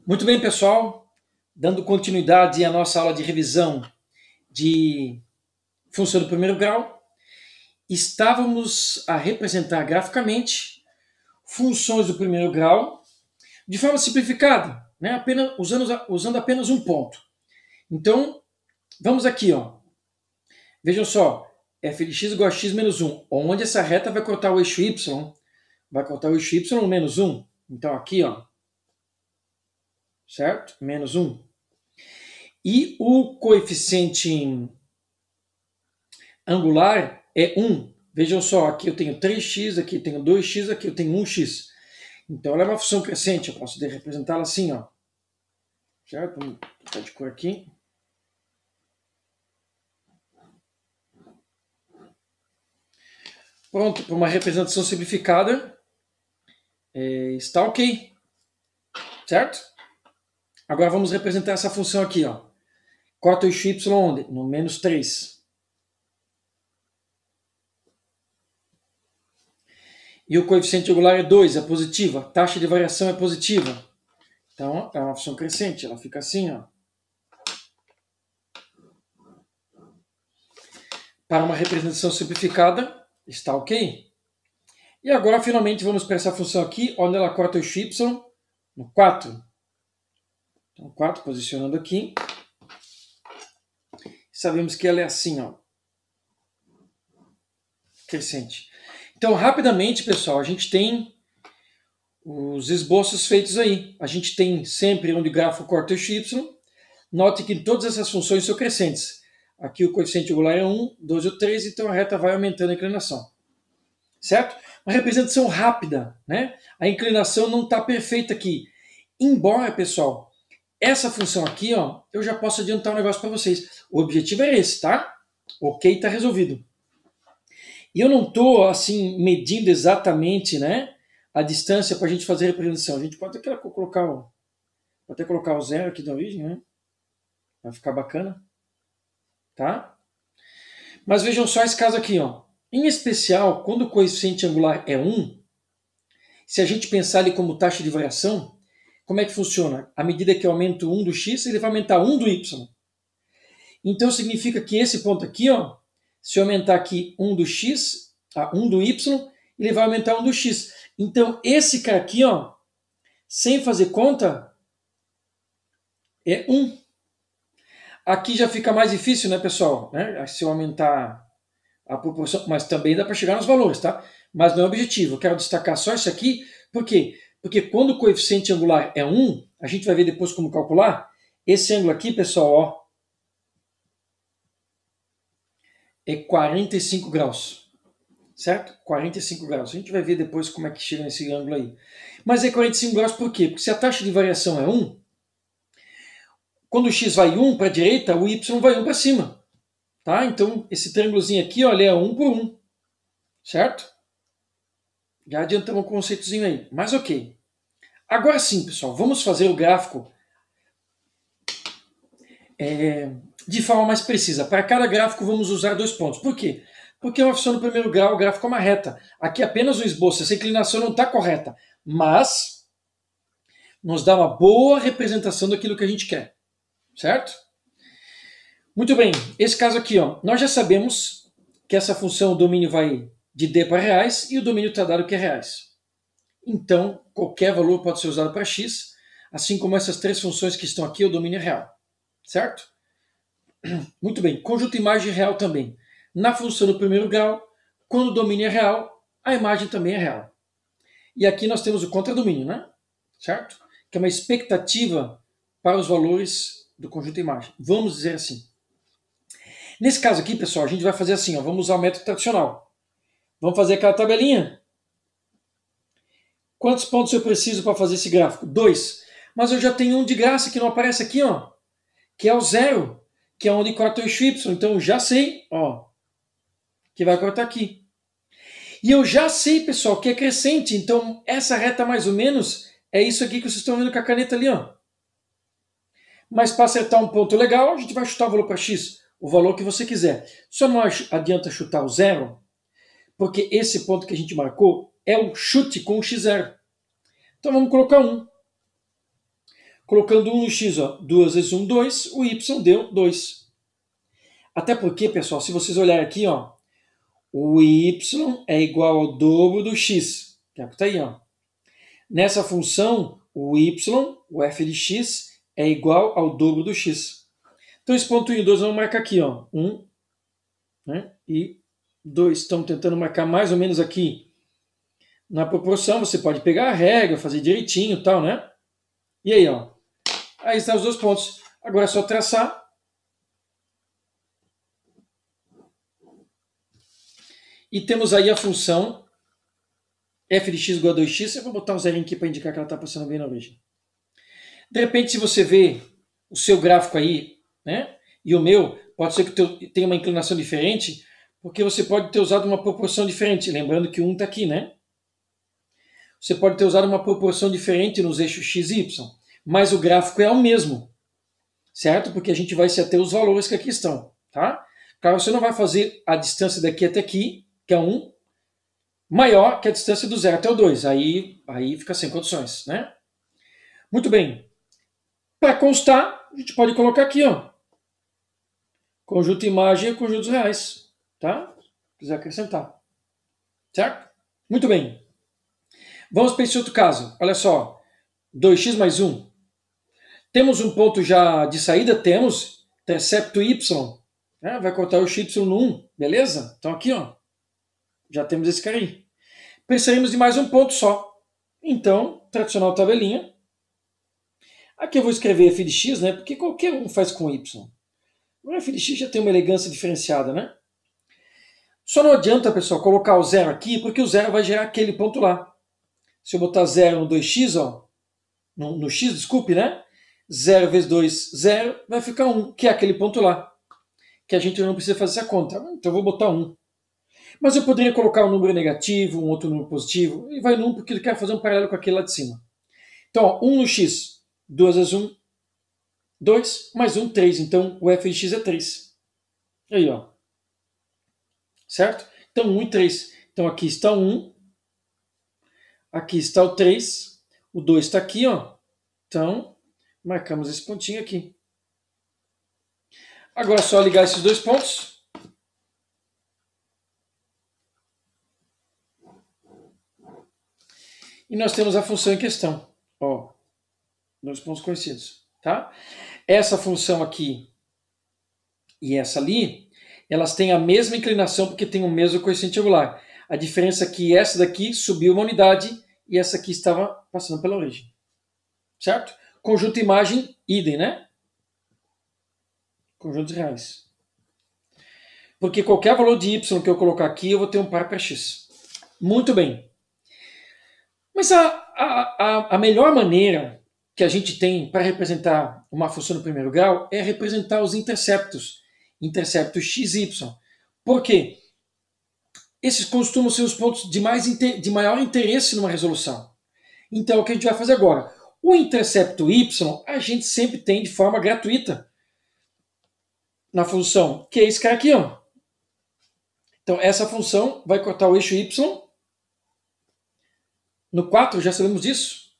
Muito bem, pessoal. Dando continuidade à nossa aula de revisão de função do primeiro grau, estávamos a representar graficamente funções do primeiro grau de forma simplificada, né? usando apenas um ponto. Então, vamos aqui, ó. Vejam só, f de x igual a x menos 1. Onde essa reta vai cortar o eixo y? Vai cortar o eixo y no menos 1. Então, aqui, ó, certo? Menos 1. E o coeficiente angular é 1. Vejam só, aqui eu tenho 3x, aqui eu tenho 2x, aqui eu tenho 1x. Então ela é uma função crescente, eu posso representá-la assim, ó. Certo? Vamos botar de cor aqui. Pronto, para uma representação simplificada, está ok. Certo? Agora vamos representar essa função aqui, ó. Corta o eixo y onde? No menos 3. E o coeficiente angular é 2, é positiva. A taxa de variação é positiva. Então, é uma função crescente, ela fica assim, ó. Para uma representação simplificada, está ok. E agora, finalmente, vamos para essa função aqui, onde ela corta o eixo y no 4. Então, 4, posicionando aqui. Sabemos que ela é assim, ó. Crescente. Então, rapidamente, pessoal, a gente tem os esboços feitos aí. A gente tem sempre onde o grafo corta o eixo y. Note que todas essas funções são crescentes. Aqui o coeficiente angular é 1, 2 ou 3, então a reta vai aumentando a inclinação. Certo? Uma representação rápida, né? A inclinação não está perfeita aqui. Embora, pessoal, essa função aqui, ó, eu já posso adiantar um negócio para vocês. O objetivo é esse, tá? Ok, está resolvido. E eu não estou, assim, medindo exatamente, né, a distância para a gente fazer a representação. A gente pode até colocar o zero aqui da origem, né? Vai ficar bacana. Tá? Mas vejam só esse caso aqui, ó. Em especial, quando o coeficiente angular é 1, se a gente pensar ele como taxa de variação, como é que funciona? À medida que eu aumento 1 do x, ele vai aumentar 1 do y. Então significa que esse ponto aqui, ó, se eu aumentar aqui 1 do x, 1 do y, ele vai aumentar 1 do x. Então esse cara aqui, ó, sem fazer conta, é 1. Aqui já fica mais difícil, né, pessoal? Né? Se eu aumentar a proporção, mas também dá para chegar nos valores, tá? Mas não é o objetivo. Eu quero destacar só isso aqui, por quê? Porque quando o coeficiente angular é 1, a gente vai ver depois como calcular, esse ângulo aqui, pessoal, ó, é 45 graus, certo? 45 graus. A gente vai ver depois como é que chega nesse ângulo aí. Mas é 45 graus por quê? Porque se a taxa de variação é 1, quando o x vai 1 para a direita, o y vai 1 para cima. Tá? Então, esse triângulozinho aqui, olha, é 1 por 1, certo? Já adiantamos um conceitozinho aí, mas ok. Agora sim, pessoal, vamos fazer o gráfico de forma mais precisa. Para cada gráfico vamos usar 2 pontos. Por quê? Porque é uma função no primeiro grau, o gráfico é uma reta. Aqui é apenas um esboço, essa inclinação não está correta, mas nos dá uma boa representação daquilo que a gente quer, certo? Muito bem, esse caso aqui, ó, nós já sabemos que essa função, o domínio vai de D para reais e o domínio está dado que é reais. Então, qualquer valor pode ser usado para x, assim como essas três funções que estão aqui, o domínio é real. Certo? Muito bem, conjunto imagem real também. Na função do primeiro grau, quando o domínio é real, a imagem também é real. E aqui nós temos o contradomínio, né? Certo? Que é uma expectativa para os valores do conjunto imagem. Vamos dizer assim. Nesse caso aqui, pessoal, a gente vai fazer assim, ó, vamos usar o método tradicional. Vamos fazer aquela tabelinha. Quantos pontos eu preciso para fazer esse gráfico? 2. Mas eu já tenho um de graça que não aparece aqui, ó, que é o 0, que é onde corta o eixo y. Então eu já sei, ó, que vai cortar aqui. E eu já sei, pessoal, que é crescente. Então essa reta mais ou menos é isso aqui que vocês estão vendo com a caneta ali, ó. Mas para acertar um ponto legal, a gente vai chutar o valor para x, o valor que você quiser. Só não adianta chutar o 0, porque esse ponto que a gente marcou é o chute com o x0. Então vamos colocar 1. Colocando 1 no x, ó, 2 vezes 1, 2, o y deu 2. Até porque, pessoal, se vocês olharem aqui, ó, o y é igual ao dobro do x, que é o que está aí. Ó. Nessa função, o y, o f de x, é igual ao dobro do x. Então, esse ponto 1 e 2 vamos marcar aqui, ó, 1, né, e 2. Estamos tentando marcar mais ou menos aqui na proporção. Você pode pegar a regra, fazer direitinho e tal, né? E aí, ó. Aí estão os dois pontos. Agora é só traçar. E temos aí a função f de x igual a 2x. Eu vou botar um zerinho aqui para indicar que ela está passando bem na origem. De repente, se você vê o seu gráfico aí, né, e o meu, pode ser que tenha uma inclinação diferente, porque você pode ter usado uma proporção diferente. Lembrando que 1 está aqui, né? Você pode ter usado uma proporção diferente nos eixos x e y, mas o gráfico é o mesmo, certo? Porque a gente vai se ater aos valores que aqui estão, tá? Claro, você não vai fazer a distância daqui até aqui, que é 1, maior que a distância do 0 até o 2. Aí fica sem condições, né? Muito bem. Para constar, a gente pode colocar aqui, ó, conjunto imagem e conjuntos reais, tá? Se quiser acrescentar, certo? Muito bem. Vamos para esse outro caso. Olha só, 2x mais 1. Temos um ponto já de saída? Temos. Intercepto y. Né? Vai cortar o y no 1. Beleza? Então aqui, ó, já temos esse cara aí. Precisaremos de mais um ponto só. Então, tradicional tabelinha. Aqui eu vou escrever f de x, né? Porque qualquer um faz com y. O f de x já tem uma elegância diferenciada, né? Só não adianta, pessoal, colocar o zero aqui, porque o zero vai gerar aquele ponto lá. Se eu botar 0 no 2x, ó, no x, desculpe, né? 0 vezes 2, 0, vai ficar 1, que é aquele ponto lá. Que a gente não precisa fazer essa conta. Então eu vou botar 1. Mas eu poderia colocar um número negativo, um outro número positivo, e vai no 1 porque ele quer fazer um paralelo com aquele lá de cima. Então, ó, 1 no x, 2 vezes 1, 2, mais 1, 3. Então, o f de x é 3. Aí, ó. Certo? Então, 1 e 3. Então, aqui está o 1, aqui está o 3, o 2 está aqui, ó. Então, marcamos esse pontinho aqui. Agora é só ligar esses dois pontos. E nós temos a função em questão. Ó, dois pontos conhecidos. Tá? Essa função aqui e essa ali, elas têm a mesma inclinação porque tem o mesmo coeficiente angular. A diferença é que essa daqui subiu uma unidade e essa aqui estava passando pela origem. Certo? Conjunto imagem, idem, né? Conjuntos reais. Porque qualquer valor de y que eu colocar aqui, eu vou ter um par para x. Muito bem. Mas a melhor maneira que a gente tem para representar uma função no primeiro grau é representar os interceptos. Interceptos x e y. Por quê? Esses costumam ser os pontos de maior interesse numa resolução. Então, o que a gente vai fazer agora? O intercepto y, a gente sempre tem de forma gratuita na função, que é esse cara aqui, ó. Então, essa função vai cortar o eixo y no 4, já sabemos disso.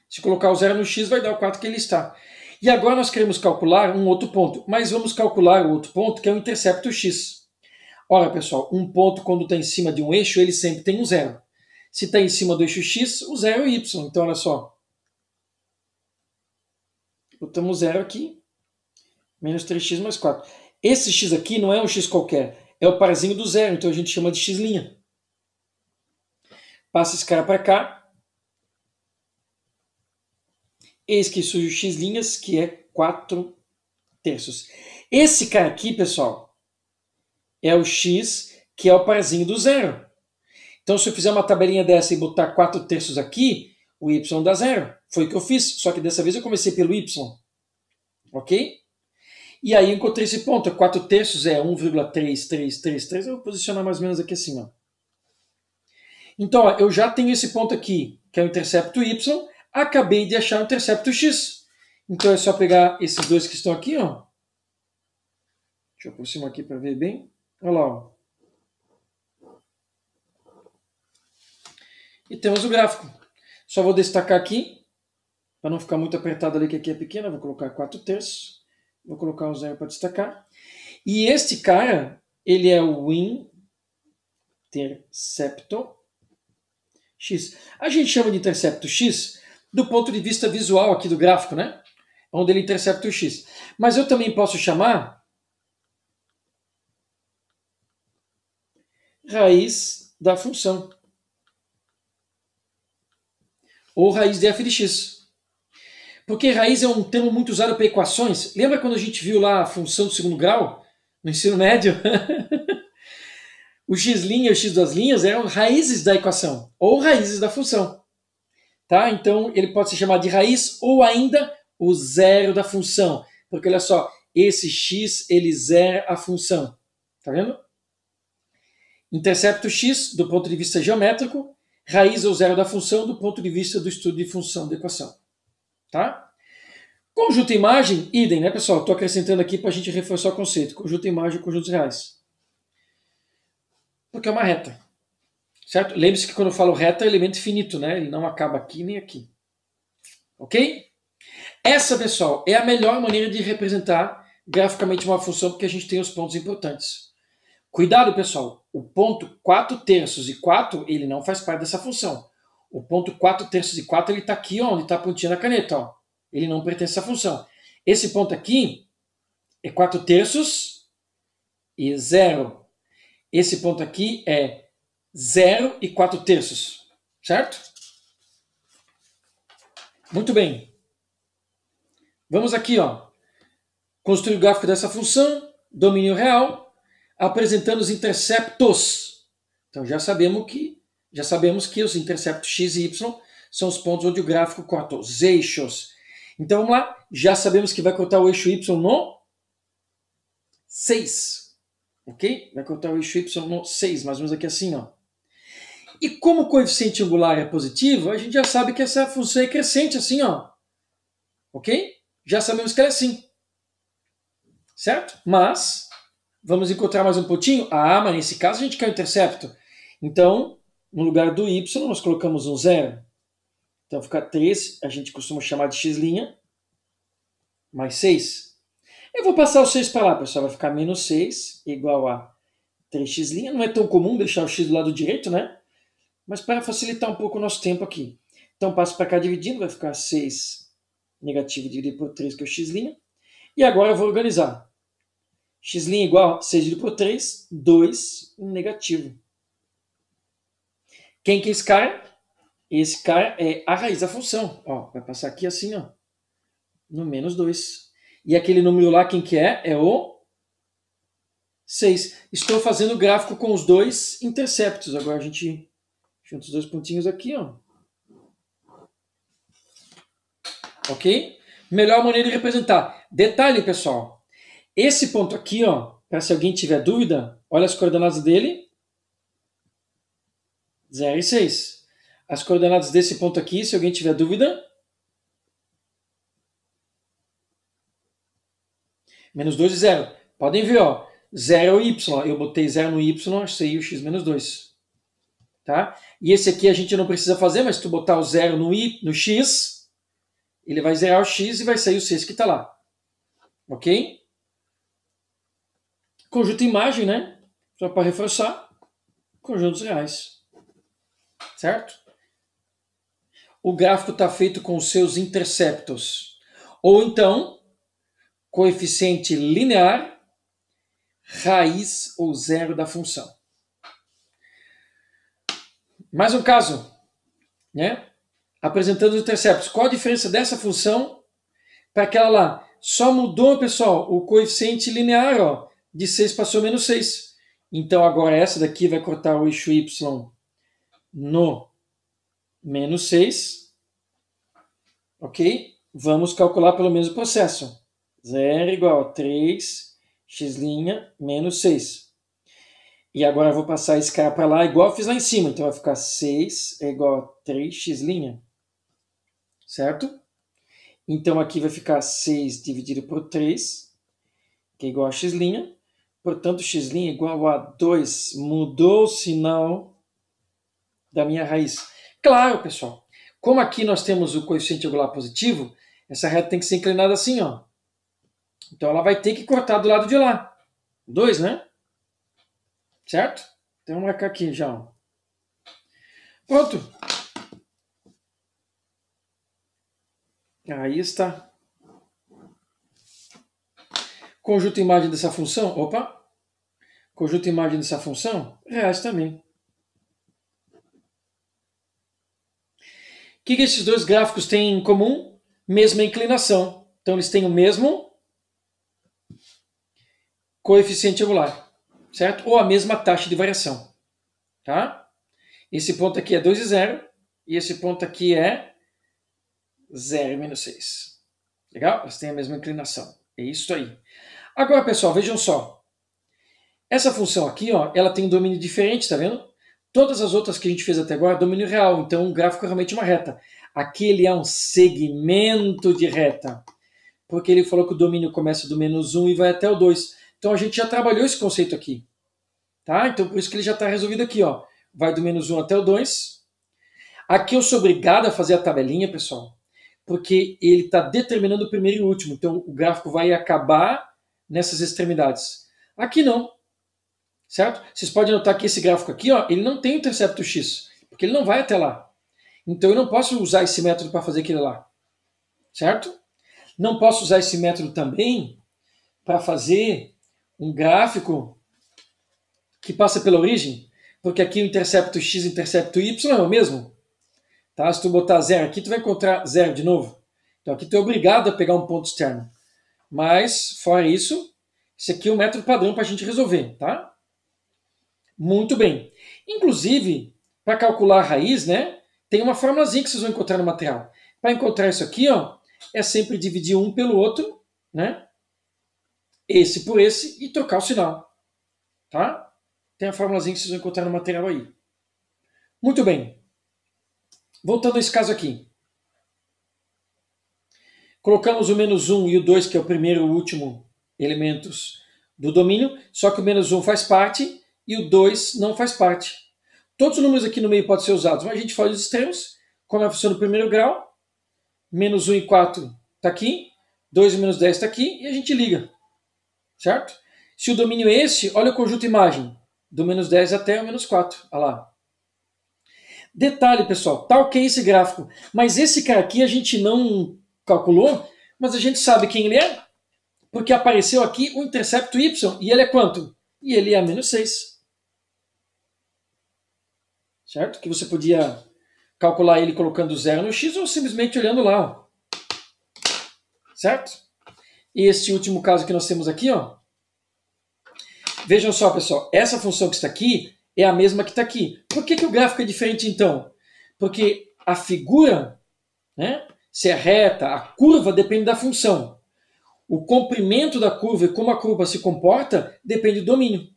Se colocar o 0 no x, vai dar o 4 que ele está. E agora nós queremos calcular um outro ponto, mas vamos calcular o outro ponto, que é o intercepto x. Ora, pessoal, um ponto, quando está em cima de um eixo, ele sempre tem um zero. Se está em cima do eixo x, o zero é o y. Então, olha só. Botamos 0 aqui. Menos 3x mais 4. Esse x aqui não é um x qualquer. É o parzinho do zero. Então, a gente chama de x'. Passa esse cara para cá. Eis que surge o x', que é 4 terços. Esse cara aqui, pessoal, é o x, que é o parzinho do zero. Então, se eu fizer uma tabelinha dessa e botar 4 terços aqui, o y dá zero. Foi o que eu fiz, só que dessa vez eu comecei pelo y. Ok? E aí eu encontrei esse ponto. 4 terços é 1,3333. Eu vou posicionar mais ou menos aqui assim. Ó. Então, ó, eu já tenho esse ponto aqui, que é o intercepto y. Acabei de achar o intercepto x. Então é só pegar esses dois que estão aqui. Ó. Deixa eu aproximar aqui para ver bem. Olha lá. Ó. E temos o gráfico. Só vou destacar aqui Para não ficar muito apertado ali, que aqui é pequena, vou colocar 4/3. Vou colocar um 0 para destacar. E este cara, ele é o intercepto x. A gente chama de intercepto x do ponto de vista visual aqui do gráfico, né? Onde ele intercepta o x. Mas eu também posso chamar raiz da função. Ou raiz de f de x. Porque raiz é um termo muito usado para equações. Lembra quando a gente viu lá a função do segundo grau? No ensino médio? O x' e o x das linhas eram raízes da equação. Ou raízes da função. Tá? Então ele pode se chamar de raiz ou ainda o zero da função. Porque olha só, esse x ele zera a função. Tá vendo? Intercepto x do ponto de vista geométrico, raiz ou zero da função do ponto de vista do estudo de função da equação. Tá? Conjunto e imagem, idem, né, pessoal? Estou acrescentando aqui para a gente reforçar o conceito. Conjunto e imagem e conjuntos reais. Porque é uma reta. Certo? Lembre-se que quando eu falo reta é elemento finito, né? Ele não acaba aqui nem aqui. Ok? Essa, pessoal, é a melhor maneira de representar graficamente uma função, porque a gente tem os pontos importantes. Cuidado, pessoal. O ponto 4/3 e 4, ele não faz parte dessa função. O ponto 4/3 e 4, ele está aqui, ó, onde está a pontinha da caneta. Ó. Ele não pertence à função. Esse ponto aqui é 4/3 e 0. Esse ponto aqui é 0 e 4/3. Certo? Muito bem. Vamos aqui, ó. Construir o gráfico dessa função, domínio real, apresentando os interceptos. Então já sabemos que os interceptos x e y são os pontos onde o gráfico corta os eixos. Então vamos lá, já sabemos que vai cortar o eixo y no 6. Ok? Vai cortar o eixo y no 6, mais ou menos aqui assim, ó. E como o coeficiente angular é positivo, a gente já sabe que essa função é crescente assim, ó. Ok? Já sabemos que ela é assim. Certo? Mas, vamos encontrar mais um pontinho? Ah, mas nesse caso a gente quer o intercepto. Então, no lugar do y, nós colocamos um 0. Então fica 3, a gente costuma chamar de x', mais 6. Eu vou passar o 6 para lá, pessoal. Vai ficar menos 6 igual a 3x'. Não é tão comum deixar o x do lado direito, né? Mas para facilitar um pouco o nosso tempo aqui. Então passo para cá dividindo, vai ficar 6 negativo dividido por 3, que é o x'. E agora eu vou organizar. X' igual a 6 dividido por 3, 2 negativo. Quem que é esse cara? Esse cara é a raiz da função. Ó, vai passar aqui assim, ó, no menos 2. E aquele número lá, quem que é? É o 6. Estou fazendo o gráfico com os dois interceptos. Agora a gente junta os dois pontinhos aqui, ó. Ok? Melhor maneira de representar. Detalhe, pessoal. Esse ponto aqui, ó, para se alguém tiver dúvida, olha as coordenadas dele. 0 e 6. As coordenadas desse ponto aqui, se alguém tiver dúvida, menos 2 e 0. Podem ver, ó, 0 é o y. Eu botei 0 no y, achei o x menos 2. Tá? E esse aqui a gente não precisa fazer, mas se tu botar o 0 no x, ele vai zerar o x e vai sair o 6 que está lá. Ok? Conjunto imagem, né? Só para reforçar, conjuntos reais. Certo? O gráfico está feito com os seus interceptos. Ou então, coeficiente linear, raiz ou zero da função. Mais um caso, né? Apresentando os interceptos. Qual a diferença dessa função para aquela lá? Só mudou, pessoal, o coeficiente linear, ó, de 6 passou a menos 6. Então agora essa daqui vai cortar o eixo y no menos 6. Ok? Vamos calcular pelo mesmo processo. 0 igual a 3, x' menos 6. E agora eu vou passar esse cara para lá, igual eu fiz lá em cima. Então vai ficar 6 é igual a 3x'. Certo? Então aqui vai ficar 6 dividido por 3, que é igual a x'. Portanto, x' igual a 2. Mudou o sinal da minha raiz. Claro, pessoal. Como aqui nós temos o coeficiente angular positivo, essa reta tem que ser inclinada assim, ó. Então ela vai ter que cortar do lado de lá. 2, né? Certo? Então vamos marcar aqui já, ó. Pronto. Aí está. Conjunto imagem dessa função. Opa! Conjunto imagem dessa função. Reais também. O que esses dois gráficos têm em comum? Mesma inclinação. Então eles têm o mesmo coeficiente angular, certo? Ou a mesma taxa de variação, tá? Esse ponto aqui é 2 e 0, e esse ponto aqui é 0 e menos 6. Legal? Elas têm a mesma inclinação. É isso aí. Agora, pessoal, vejam só. Essa função aqui, ó, ela tem um domínio diferente, tá vendo? Todas as outras que a gente fez até agora, domínio real. Então, o gráfico é realmente uma reta. Aqui ele é um segmento de reta. Porque ele falou que o domínio começa do menos 1 e vai até o 2. Então, a gente já trabalhou esse conceito aqui. Tá? Então, por isso que ele já está resolvido aqui, ó. Vai do menos 1 até o 2. Aqui eu sou obrigado a fazer a tabelinha, pessoal, porque ele está determinando o primeiro e o último. Então, o gráfico vai acabar nessas extremidades. Aqui não. Certo? Vocês podem notar que esse gráfico aqui, ó, ele não tem o intercepto x, porque ele não vai até lá. Então, eu não posso usar esse método para fazer aquilo lá. Certo? Não posso usar esse método também para fazer um gráfico que passa pela origem, porque aqui o intercepto x e o intercepto y é o mesmo. Tá? Se tu botar 0 aqui, tu vai encontrar 0 de novo. Então aqui tu é obrigado a pegar um ponto externo. Mas, fora isso, esse aqui é o método padrão para a gente resolver. Tá? Muito bem. Inclusive, para calcular a raiz, né, tem uma formulazinha que vocês vão encontrar no material. Para encontrar isso aqui, ó, é sempre dividir um pelo outro, né? Esse por esse, e trocar o sinal. Tá? Tem a formulazinha que vocês vão encontrar no material aí. Muito bem. Voltando a esse caso aqui. Colocamos o menos 1 e o 2, que é o primeiro e o último elementos do domínio, só que o menos 1 faz parte e o 2 não faz parte. Todos os números aqui no meio podem ser usados, mas a gente faz os extremos, como é a função do primeiro grau, menos 1 e 4 está aqui, 2 e menos 10 está aqui, e a gente liga. Certo? Se o domínio é esse, olha o conjunto imagem, do menos 10 até o menos 4. Olha lá. Detalhe, pessoal, tá ok esse gráfico, mas esse cara aqui a gente não calculou, mas a gente sabe quem ele é, porque apareceu aqui o intercepto y, e ele é quanto? E ele é menos 6. Certo? Que você podia calcular ele colocando 0 no x ou simplesmente olhando lá. Ó. Certo? E esse último caso que nós temos aqui, ó. Vejam só, pessoal, essa função que está aqui é a mesma que está aqui. Por que o gráfico é diferente, então? Porque a figura, né, se é reta, a curva depende da função. O comprimento da curva e como a curva se comporta depende do domínio.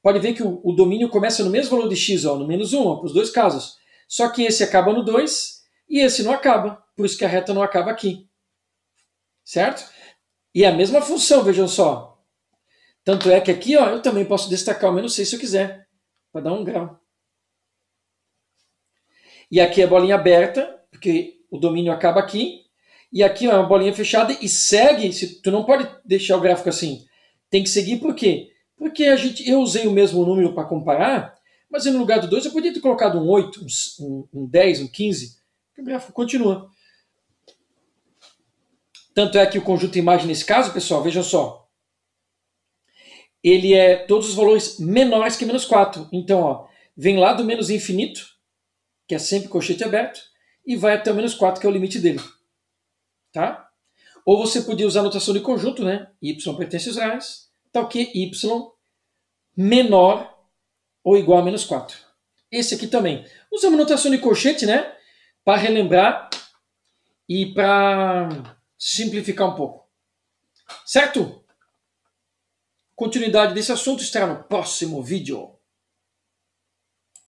Pode ver que o domínio começa no mesmo valor de x, ó, no menos 1, para os dois casos. Só que esse acaba no 2 e esse não acaba. Por isso que a reta não acaba aqui. Certo? E a mesma função, vejam só. Tanto é que aqui, ó, eu também posso destacar o menos 6 se eu quiser, para dar 1 grau. E aqui é a bolinha aberta, porque o domínio acaba aqui. E aqui ó, é uma bolinha fechada e segue. Tu não pode deixar o gráfico assim. Tem que seguir por quê? Porque eu usei o mesmo número para comparar, mas no lugar do 2 eu podia ter colocado um 8, um 10, um 15. O gráfico continua. Tanto é que o conjunto imagem nesse caso, pessoal, vejam só. Ele é todos os valores menores que menos 4. Então, ó, vem lá do menos infinito, que é sempre colchete aberto, e vai até o menos 4, que é o limite dele. Tá? Ou você podia usar a notação de conjunto, né? Y pertence aos reais, tal que y menor ou igual a menos 4. Esse aqui também. Usamos notação de colchete, né? Para relembrar e para simplificar um pouco. Certo? Continuidade desse assunto estará no próximo vídeo.